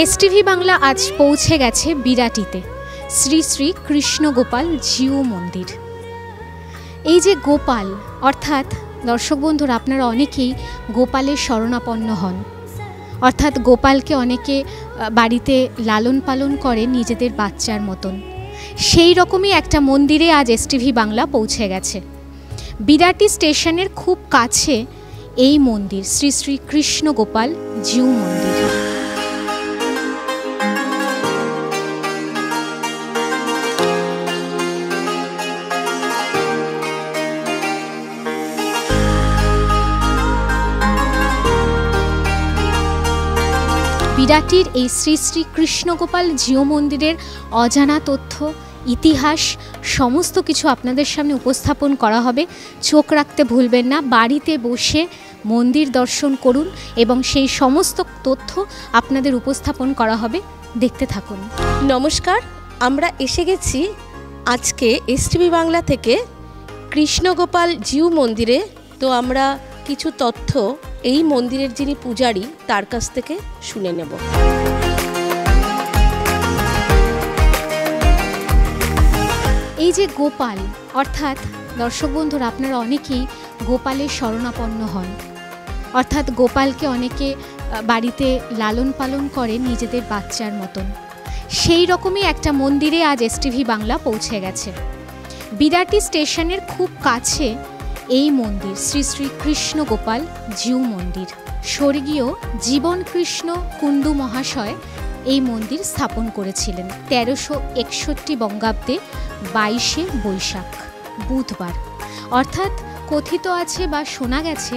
STV Bangla আজ পৌঁছে গেছে বিরাটিতে শ্রী শ্রী কৃষ্ণ গোপাল জিউ মন্দির। এই যে গোপাল অর্থাৎ দর্শক বন্ধুরা, আপনারা অনেকেই গোপালের শরণাপন্ন হন, অর্থাৎ গোপালকে অনেকে বাড়িতে লালন পালন করে নিজেদের বাচ্চার মতন। সেই রকমই একটা মন্দিরে আজ এসটিভি বাংলা পৌঁছে গেছে। বিরাটি স্টেশনের খুব কাছে এই মন্দির, শ্রী শ্রী কৃষ্ণ গোপাল জিউ মন্দির। বিরাটির এই শ্রী শ্রী কৃষ্ণগোপাল জিউ মন্দিরের অজানা তথ্য, ইতিহাস সমস্ত কিছু আপনাদের সামনে উপস্থাপন করা হবে। চোখ রাখতে ভুলবেন না, বাড়িতে বসে মন্দির দর্শন করুন এবং সেই সমস্ত তথ্য আপনাদের উপস্থাপন করা হবে। দেখতে থাকুন। নমস্কার, আমরা এসে গেছি আজকে এসটিভি বাংলা থেকে কৃষ্ণগোপাল জিউ মন্দিরে। তো আমরা কিছু তথ্য এই মন্দিরের যিনি পূজারী তার কাছ থেকে শুনে নেব। এই যে গোপাল অর্থাৎ দর্শক বন্ধুরা, আপনারা অনেকেই গোপালের শরণাপন্ন হন, অর্থাৎ গোপালকে অনেকে বাড়িতে লালন পালন করে নিজেদের বাচ্চার মতন। সেই রকমই একটা মন্দিরে আজ এসটিভি বাংলা পৌঁছে গেছে। বিরাটি স্টেশনের খুব কাছে এই মন্দির, শ্রী শ্রী কৃষ্ণ গোপাল জিউ মন্দির। স্বর্গীয় জীবন কৃষ্ণ কুণ্ডু মহাশয় এই মন্দির স্থাপন করেছিলেন 1361 বঙ্গাব্দে 22শে বৈশাখ বুধবার। অর্থাৎ কথিত আছে বা শোনা গেছে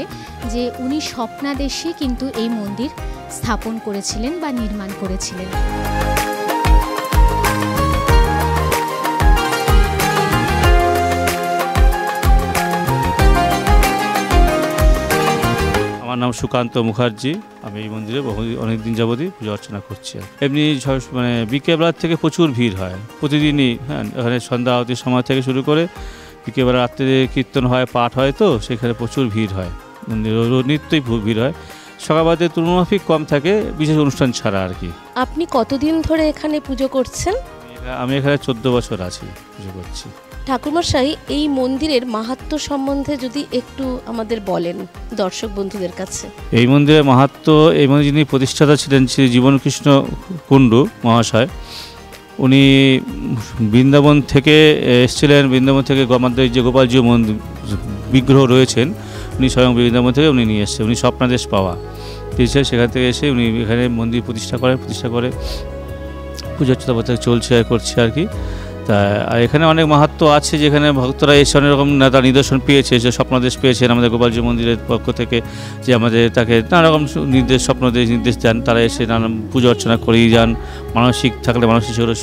যে উনি স্বপ্নাদেশে কিন্তু এই মন্দির স্থাপন করেছিলেন বা নির্মাণ করেছিলেন। আমার নাম সুকান্ত মুখার্জি। আমি এই মন্দিরে অনেক দিন যাবতই পূজা অর্চনা করছি। এমনি মানে বিকেলবেলার থেকে প্রচুর ভিড় হয় প্রতিদিনই। হ্যাঁ, এখানে সন্ধ্যা আরতির সময় থেকে শুরু করে বিকেলবেলা রাত্রে কীর্তন হয়, পাঠ হয়, তো সেখানে প্রচুর ভিড় হয়। মন্দিরে নিত্যই ভিড় হয়। সকালবেলাতে তুলনামাফিক কম থাকে, বিশেষ অনুষ্ঠান ছাড়া আর কি। আপনি কতদিন ধরে এখানে পুজো করছেন? আমি এখানে 14 বছর আছি, পুজো করছি। ঠাকুরমশাই, এই মন্দিরের মাহাত্ম্য সম্বন্ধে যদি একটু আমাদের বলেন দর্শক বন্ধুদের কাছে। এই মন্দিরের মাহাত্ম্য, এই মন্দির যিনি প্রতিষ্ঠাতা ছিলেন শ্রী জীবন কৃষ্ণ কুণ্ডু মহাশয়, উনি বৃন্দাবন থেকে এসেছিলেন। বৃন্দাবন থেকে আমাদের যে গোপাল জিউ মন্দির বিগ্রহ রয়েছেন, উনি স্বয়ং বৃন্দাবন থেকে উনি নিয়ে এসেছেন। উনি স্বপ্নাদেশ পাওয়া পেয়েছে, সেখান থেকে এসে উনি এখানে মন্দির প্রতিষ্ঠা করে পুজো অর্চনা চলছে আর করছে আর কি। তা আর এখানে অনেক মাহাত্ম্য আছে, যেখানে ভক্তরা এসে অনেক রকম তার নিদর্শন পেয়েছে, যে স্বপ্নাদেশ পেয়েছেন আমাদের গোপালজি মন্দিরের পক্ষ থেকে, যে আমাদের তাকে নানা রকম নির্দেশ দেন। তারা এসে নানা পুজো অর্চনা করেই যান। মানসিক থাকলে মানসিক সেগুলো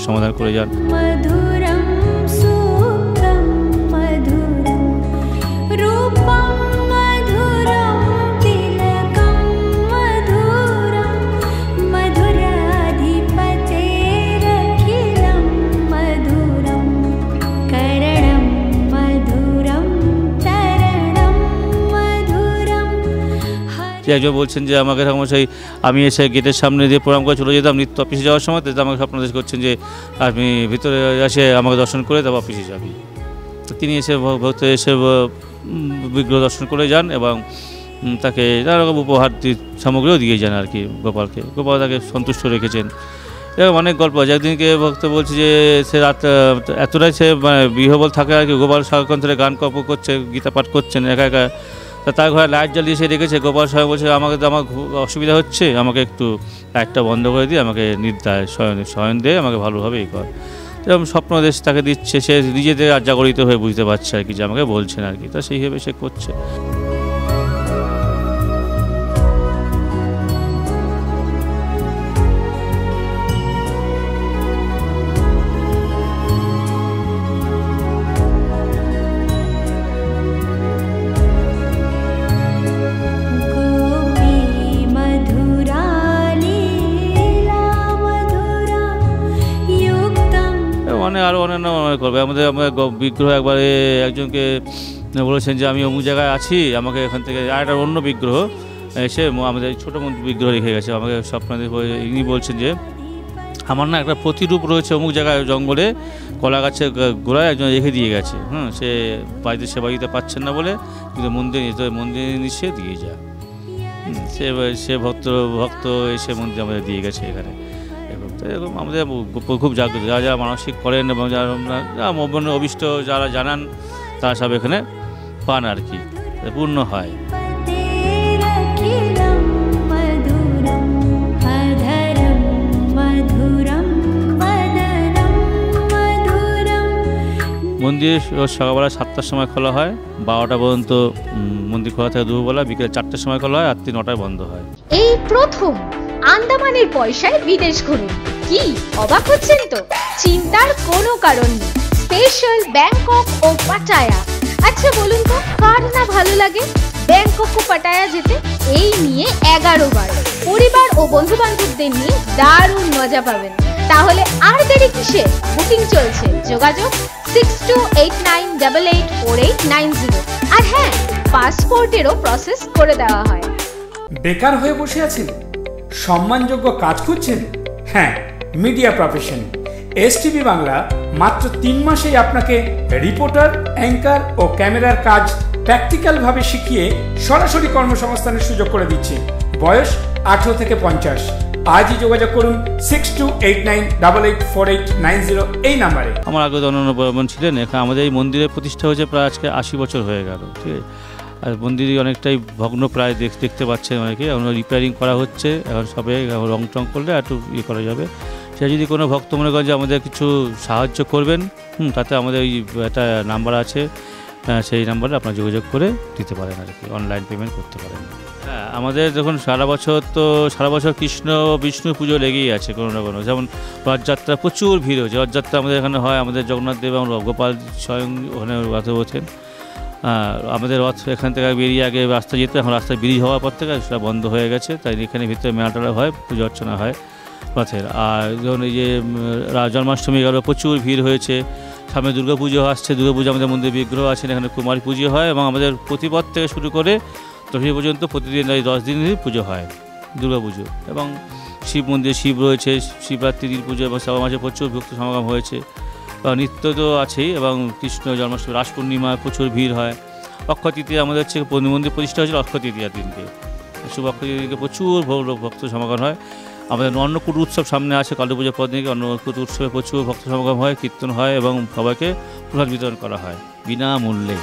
সমাধান করে যান। একজন বলছেন যে আমাকে ঠাকুরমশাই, আমি এসে গেটের সামনে দিয়ে প্রণাম করে চলে যেতাম নিত্য অফিসে যাওয়ার সময়, তো আমাকে স্বপ্নাদেশ করছেন যে আপনি ভিতরে এসে আমাকে দর্শন করে তারপর অফিসে যাবি। তো তিনি এসে ভক্ত এসে বিগ্রহ দর্শন করে যান এবং তাকে নানা রকম উপহার সামগ্রীও দিয়ে যান আর কি গোপালকে। গোপাল তাকে সন্তুষ্ট রেখেছেন। এরকম অনেক গল্প আছে। একদিনকে ভক্ত বলছে যে সে রাত এতটাই সে মানে বিহবল থাকে আর কি, গোপাল সারাক্ষণ ধরে গান করছে, গীতা পাঠ করছেন একা একা। তার ঘরে লাইট জ্বালিয়ে সে রেখেছে। গোপাল সাহেব বলছে আমার অসুবিধা হচ্ছে, আমাকে একটু লাইটটা বন্ধ করে দিয়ে আমাকে নির্দায় শয়ন দিয়ে আমাকে ভালোভাবে এই কর। এরকম স্বপ্নদেশ তাকে দিচ্ছে। সে নিজেদের জাগরিত হয়ে বুঝতে পারছে আর কি যে আমাকে বলছেন আর কি। তা সেইভাবে সে করছে। আরও অন্যান্য করবে আমাদের বিগ্রহ। একবারে একজনকে বলেছেন যে আমি অমুক জায়গায় আছি, আমাকে এখান থেকে আর একটা অন্য বিগ্রহ এসে আমাদের ছোটো বিগ্রহ রেখে গেছে। আমাকে স্বপ্নাদেশ ইনি বলছেন যে আমার না একটা প্রতিরূপ রয়েছে অমুক জায়গায় জঙ্গলে কলা গাছের গোড়ায় একজন রেখে দিয়ে গেছে, সে বাড়িতে সেবা দিতে পারছেন না বলে, কিন্তু মন্দিরে নিচে দিয়ে যায়। সে ভক্ত এসে মন্দির আমাদের দিয়ে গেছে এখানে। এরকম আমাদের খুব জাগ্রত, যারা যারা মানসিক করেন এবং যারা অভিষ্ট যারা জানান তারা সব এখানে পান আর কি, পূর্ণ হয়। মন্দির সকালবেলা 7টার সময় খোলা হয়, 12টা পর্যন্ত মন্দির খোলা থাকে দুপুরবেলা, বিকেল 4টার সময় খোলা হয়, রাত্রি 9টায় বন্ধ হয়। এই প্রথম আন্দামানের পয়সায় বিদেশ ঘুরুন। কি অবাক হচ্ছেন তো? চিন্তার কোনো কারণ নেই। স্পেশাল ব্যাংকক ও পাটায়া। আচ্ছা বলুন তো, কার না ভালো লাগে ব্যাংকক ও পাটায়া যেতে? এই নিয়ে 11 বার পরিবার ও বন্ধু বান্ধবদের নিয়ে দারুণ মজা পাবেন। তাহলে আর দেরি কিসে? বুকিং চলছে, যোগাযোগ 6289884890। আর হ্যাঁ, পাসপোর্টেরও প্রসেস করে দেওয়া হয়। বেকার হয়ে বসে আছেন? সম্মানযোগ্য কাজ খুঁজছেন? হ্যাঁ, মিডিয়া প্রফেশন এসটিভি বাংলা মাত্র 3 মাসেই আপনাকে রিপোর্টার, অ্যাঙ্কার ও ক্যামেরার কাজ প্র্যাকটিক্যালভাবে শিখিয়ে সরাসরি কর্মসংস্থানের সুযোগ করে দিচ্ছে। বয়স 18 থেকে 50। আজই যোগাযোগ করুন 6289884890 এই নাম্বারে। আমার আগে অন্যান্য ব্রাহ্মণ ছিলেন এখানে। আমাদের এই মন্দিরের প্রতিষ্ঠা হয়েছে প্রায় আজকে 80 বছর হয়ে গেল, ঠিক আছে। আর মন্দির অনেকটাই ভগ্ন প্রায় দেখতে পাচ্ছেন অনেকে, এখন রিপেয়ারিং করা হচ্ছে, এখন সবে রং টং করলে একটু করা যাবে। সে যদি কোনো ভক্ত মনে করেন যে আমাদের কিছু সাহায্য করবেন, তাতে আমাদের ওই একটা নাম্বার আছে, সেই নাম্বারে আপনারা যোগাযোগ করে দিতে পারেন আর কি, অনলাইন পেমেন্ট করতে পারেন। হ্যাঁ, আমাদের দেখুন সারা বছর কৃষ্ণ বিষ্ণু পুজো লেগেই আছে কোনো না কোনো। যেমন রথযাত্রা প্রচুর ভিড় হচ্ছে, রথযাত্রা আমাদের এখানে হয়, আমাদের জগন্নাথ দেব এবং গোপাল স্বয়ং ওখানে রথে ওঠেন। আমাদের রথ এখান থেকে বেরিয়ে আগে রাস্তা যেত, এখন রাস্তায় ব্রিজ হওয়ার পর থেকে সেটা বন্ধ হয়ে গেছে, তাই এখানে ভিতরে মেলাটা হয়, পুজো অর্চনা হয় রথের। আর ধরুন এই যে জন্মাষ্টমী গেল, প্রচুর ভিড় হয়েছে। সামনে দুর্গাপুজো আসছে, দুর্গাপুজো আমাদের মন্দির বিগ্রহ আছেন, এখানে কুমারী পুজো হয় এবং আমাদের প্রতিপদ থেকে শুরু করে দশমী পর্যন্ত প্রতিদিন 10 দিনই পুজো হয় দুর্গাপুজো। এবং শিব মন্দিরে শিব রয়েছে, শিবরাত্রির পুজো এবং শ্রাবণ মাসে প্রচুর ভক্ত সমাগম হয়েছে। নিত্য তো আছেই, এবং কৃষ্ণ জন্মাষ্টমী, রাস পূর্ণিমায় প্রচুর ভিড় হয়। অক্ষয় তৃতীয়া আমাদের হচ্ছে মন্দির প্রতিষ্ঠা হয়েছিল অক্ষয় তৃতীয়ার দিনকে, শুভ অক্ষয় তৃতীয়াকে প্রচুর ভক্ত সমাগম হয়। আমাদের অন্নকূট উৎসব সামনে আছে, কালী পুজোর পর দিনকে অন্নকূট উৎসবে প্রচুর ভক্ত সমাগম হয়, কীর্তন হয় এবং সবাইকে প্রসাদ বিতরণ করা হয় বিনামূল্যে।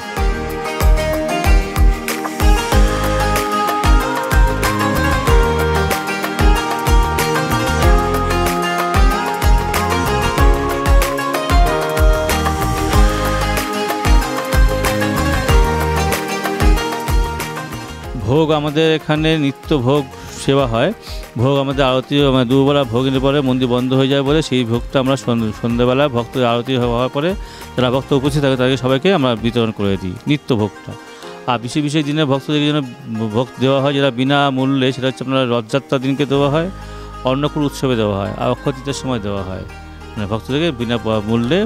ভোগ আমাদের এখানে নিত্য ভোগ সেবা হয়। ভোগ আমাদের আরতি, দুবেলা ভোগের পরে মন্দির বন্ধ হয়ে যায় বলে সেই ভোগটা আমরা সন্ধ্যেবেলা ভক্ত আরতি হওয়ার পরে যারা ভক্ত উপস্থিত থাকে তাদেরকে সবাইকে আমরা বিতরণ করে দিই নিত্য ভোগটা। আর বিশেষ দিনে ভক্তদেরকে যেন ভোগ দেওয়া হয় যেটা বিনামূল্যে, সেটা হচ্ছে আপনার রথযাত্রার দিনকে দেওয়া হয়, অন্নকূট উৎসবে দেওয়া হয়, আর অক্ষয় তৃতীয়ার সময় দেওয়া হয়। মানে ভক্তদেরকে বিনামূল্যে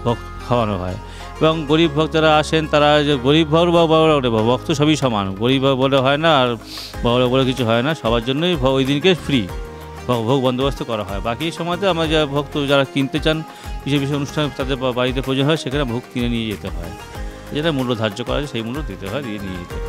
ভোগ খাওয়ানো হয়। এবং গরিব ভক্তরা আসেন, তারা যে গরিব ভক্ত বা বড় ভক্ত সবই সমান, গরিব বলে হয় না আর বড় বলে কিছু হয় না, সবার জন্যই ওই দিনকে ফ্রি ভোগ বন্দোবস্ত করা হয়। বাকি সময়তে আমরা যা ভক্ত যারা কিনতে চান বিশেষ অনুষ্ঠান তাদের বাড়িতে প্রয়োজন হয়, সেখানে ভোগ কিনে নিয়ে যেতে হয়, যেটা মূল্য ধার্য করা হয় সেই মূল্য দিতে হয়, দিয়ে নিয়ে যেতে হয়।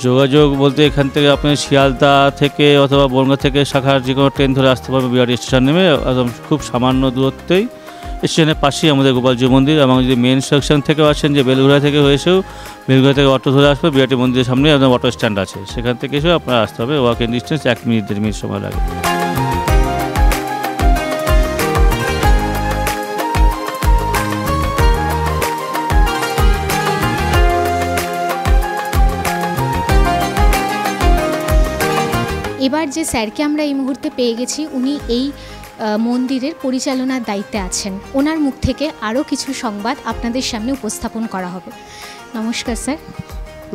যোগাযোগ বলতে এখান থেকে আপনি শিয়ালদা থেকে অথবা বনগাঁ থেকে শাখার যে কোনো ট্রেন ধরে আসতে পারবে, বিরাট স্টেশন নেমে একদম খুব সামান্য দূরত্বেই স্টেশনের পাশেই আমাদের গোপালজি মন্দির। এবং যদি মেন সেকশন থেকেও আসেন, যে বেলঘড়া থেকে হয়েছেও, বেলঘড়া থেকে অটো ধরে আসবে, বিরাটি মন্দিরের সামনে একদম অটো স্ট্যান্ড আছে, সেখান থেকে এসেও আপনার আসতে হবে। ওয়াকিং ডিস্টেন্স 1 মিনিট 1.5 মিনিট সময় লাগে। এবার যে স্যারকে আমরা এই মুহূর্তে পেয়ে গেছি, উনি এই মন্দিরের পরিচালনার দায়িত্বে আছেন। ওনার মুখ থেকে আরও কিছু সংবাদ আপনাদের সামনে উপস্থাপন করা হবে। নমস্কার স্যার।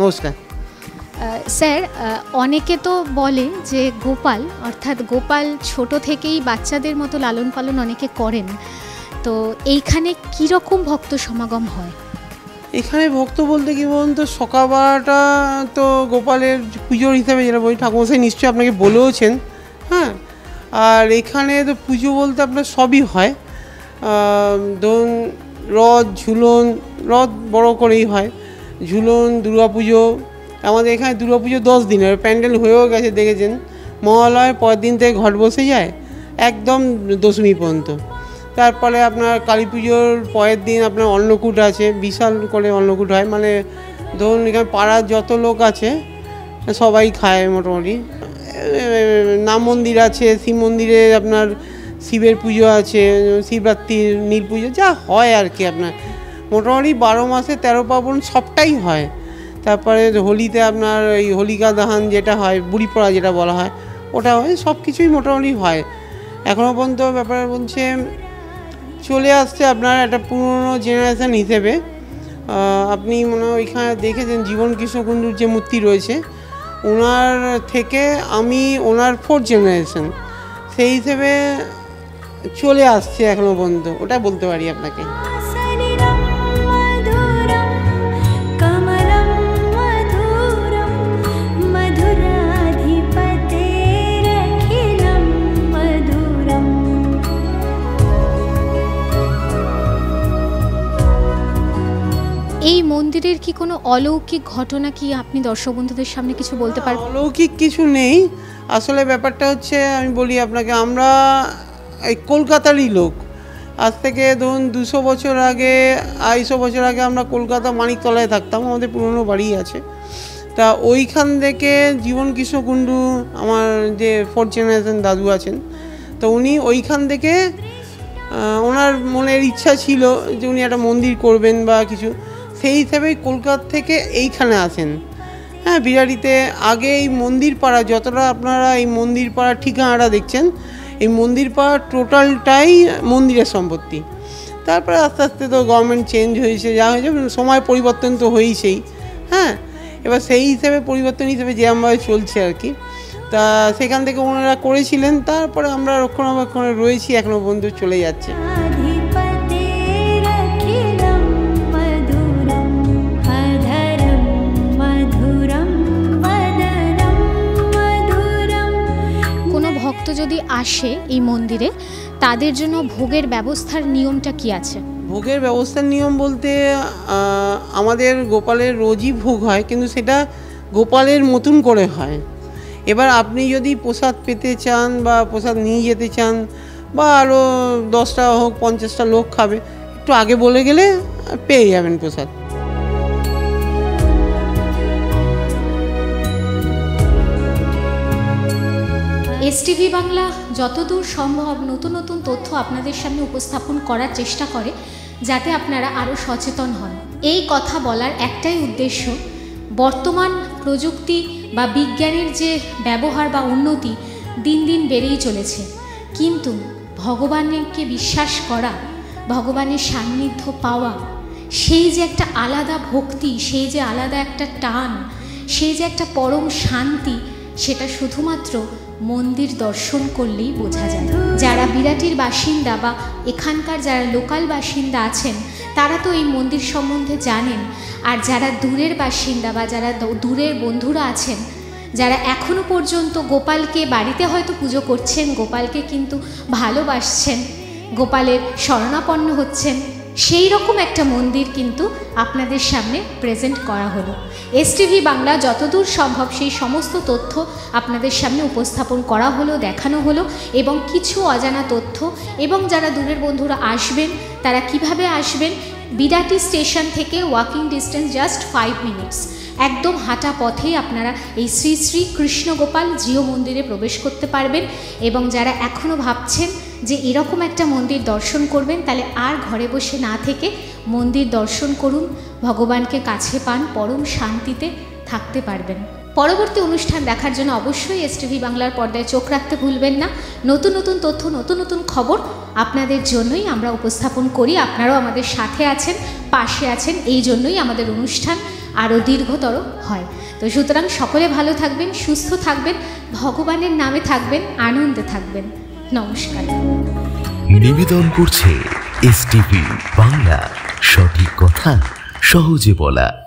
নমস্কার। স্যার, অনেকে তো বলে যে গোপাল অর্থাৎ গোপাল ছোট থেকেই বাচ্চাদের মতো লালন পালন অনেকে করেন, তো এইখানে কীরকম ভক্ত সমাগম হয়? এখানে ভক্ত বলতে কি বলুন তো, সকালবেলাটা তো গোপালের পুজোর হিসাবে যেটা বলি, ঠাকুরমশাই নিশ্চয়ই আপনাকে বলেওছেন। হ্যাঁ, আর এখানে তো পুজো বলতে আপনার সবই হয়। ধরুন রথ, ঝুলন, রথ বড় করেই হয়, ঝুলন, দুর্গাপুজো। আমাদের এখানে দুর্গাপুজো 10 দিনের প্যান্ডেল হয়েও গেছে, দেখেছেন। মহালয়ের পরের দিন থেকে ঘট বসে যায় একদম দশমী পর্যন্ত। তারপরে আপনার কালী পুজোর পরের দিন আপনার অন্নকূট আছে, বিশাল করে অন্নকূট হয়, মানে ধরুন এখানে পাড়ার যত লোক আছে সবাই খায় মোটামুটি। নাম মন্দির আছে, শিব মন্দিরে আপনার শিবের পুজো আছে, শিবরাত্রির নীল পুজো যা হয় আর কি। আপনার মোটামুটি 12 মাসে 13 পার্বণ সবটাই হয়। তারপরে হোলিতে আপনার এই হোলিকা দহন যেটা হয়, বুড়ি পড়া যেটা বলা হয়, ওটা হয়। সব কিছুই মোটামুটি হয় এখনও পর্যন্ত। ব্যাপার বলছে চলে আসছে আপনার একটা পুরনো জেনারেশান হিসেবে। আপনি মনে হয় ওইখানে দেখেছেন জীবন কৃষ্ণ কুণ্ডুর যে মূর্তি রয়েছে, ওনার থেকে আমি ওনার 4th জেনারেশন, সেই হিসেবে চলে আসছে এখনও পর্যন্ত, ওটা বলতে পারি আপনাকে। এই মন্দিরের কি কোনো অলৌকিক ঘটনা কি আপনি দর্শক বন্ধুদের সামনে কিছু বলতে পারবেন? অলৌকিক কিছু নেই আসলে। ব্যাপারটা হচ্ছে আমি বলি আপনাকে, আমরা এই কলকাতারই লোক। আজ থেকে ধরুন 200 বছর আগে, 250 বছর আগে আমরা কলকাতা মানিকতলায় থাকতাম, আমাদের পুরনো বাড়ি আছে। তা ওইখান থেকে জীবন কৃষ্ণ কুণ্ডু, আমার যে 4th জেনারেশন দাদু আছেন, তো উনি ওইখান থেকে ওনার মনের ইচ্ছা ছিল যে উনি একটা মন্দির করবেন বা কিছু, সেই হিসাবেই কলকাতা থেকে এইখানে আসেন। হ্যাঁ, বিরাটিতে আগে এই মন্দির পাড়া, যতটা আপনারা এই মন্দির পাড়ার ঠিকানাটা দেখছেন, এই মন্দির পাড়া টোটালটাই মন্দিরের সম্পত্তি। তারপরে আস্তে আস্তে তো গভর্নমেন্ট চেঞ্জ হয়েছে, যা হয়েছে সময় পরিবর্তন তো হয়েছেই। হ্যাঁ, এবার সেই হিসেবে পরিবর্তন হিসেবে যেরকমভাবে চলছে আর কি, তা সেখান থেকে ওনারা করেছিলেন। তারপরে আমরা রক্ষণাবেক্ষণে রয়েছি, এখনও পর্যন্ত চলে যাচ্ছে। ভক্ত যদি আসে এই মন্দিরে, তাদের জন্য ভোগের ব্যবস্থার নিয়মটা কি আছে? ভোগের ব্যবস্থার নিয়ম বলতে আমাদের গোপালের রোজই ভোগ হয়, কিন্তু সেটা গোপালের মতন করে হয়। এবার আপনি যদি প্রসাদ পেতে চান বা প্রসাদ নিয়ে যেতে চান, বা আরও 10টা হোক 50টা লোক খাবে, একটু আগে বলে গেলে পেয়ে যাবেন প্রসাদ। এসটিভি বাংলা যতদূর সম্ভব নতুন নতুন তথ্য আপনাদের সামনে উপস্থাপন করার চেষ্টা করে, যাতে আপনারা আরও সচেতন হন। এই কথা বলার একটাই উদ্দেশ্য, বর্তমান প্রযুক্তি বা বিজ্ঞানের যে ব্যবহার বা উন্নতি দিন দিন বেড়েই চলেছে, কিন্তু ভগবানকে বিশ্বাস করা, ভগবানের সান্নিধ্য পাওয়া, সেই যে একটা আলাদা ভক্তি, সেই যে আলাদা একটা টান, সেই যে একটা পরম শান্তি, সেটা শুধুমাত্র মন্দির দর্শন করলেই বোঝা যায়। যারা বিরাটির বাসিন্দা বা এখানকার যারা লোকাল বাসিন্দা আছেন, তারা তো এই মন্দির সম্বন্ধে জানেন। আর যারা দূরের বাসিন্দা বা যারা দূরের বন্ধুরা আছেন, যারা এখনও পর্যন্ত গোপালকে বাড়িতে হয়তো পুজো করছেন, গোপালকে কিন্তু ভালোবাসছেন, গোপালের শরণাপন্ন হচ্ছেন, সেই রকম একটা মন্দির কিন্তু আপনাদের সামনে প্রেজেন্ট করা হলো। এসটিভি বাংলা যতদূর সম্ভব সেই সমস্ত তথ্য আপনাদের সামনে উপস্থাপন করা হলো, দেখানো হলো, এবং কিছু অজানা তথ্য, এবং যারা দূরের বন্ধুরা আসবেন তারা কিভাবে আসবেন। বিরাটি স্টেশন থেকে ওয়াকিং ডিস্টেন্স জাস্ট 5 মিনিটস, একদম হাঁটা পথেই আপনারা এই শ্রী শ্রী কৃষ্ণগোপাল জিও মন্দিরে প্রবেশ করতে পারবেন। এবং যারা এখনও ভাবছেন যে এরকম একটা মন্দির দর্শন করবেন, তাহলে আর ঘরে বসে না থেকে মন্দির দর্শন করুন, ভগবানকে কাছে পান, পরম শান্তিতে থাকতে পারবেন। পরবর্তী অনুষ্ঠান দেখার জন্য অবশ্যই এসটিভি বাংলার পর্দায় চোখ রাখতে ভুলবেন না। নতুন নতুন তথ্য, নতুন নতুন খবর আপনাদের জন্যই আমরা উপস্থাপন করি। আপনারাও আমাদের সাথে আছেন, পাশে আছেন, এই জন্যই আমাদের অনুষ্ঠান আরও দীর্ঘতর হয়। তো সুতরাং সকলে ভালো থাকবেন, সুস্থ থাকবেন, ভগবানের নামে থাকবেন, আনন্দে থাকবেন। নমস্কার। নিবেদন করছে এসটিভি বাংলা, সঠিক কথা সহজে বলা।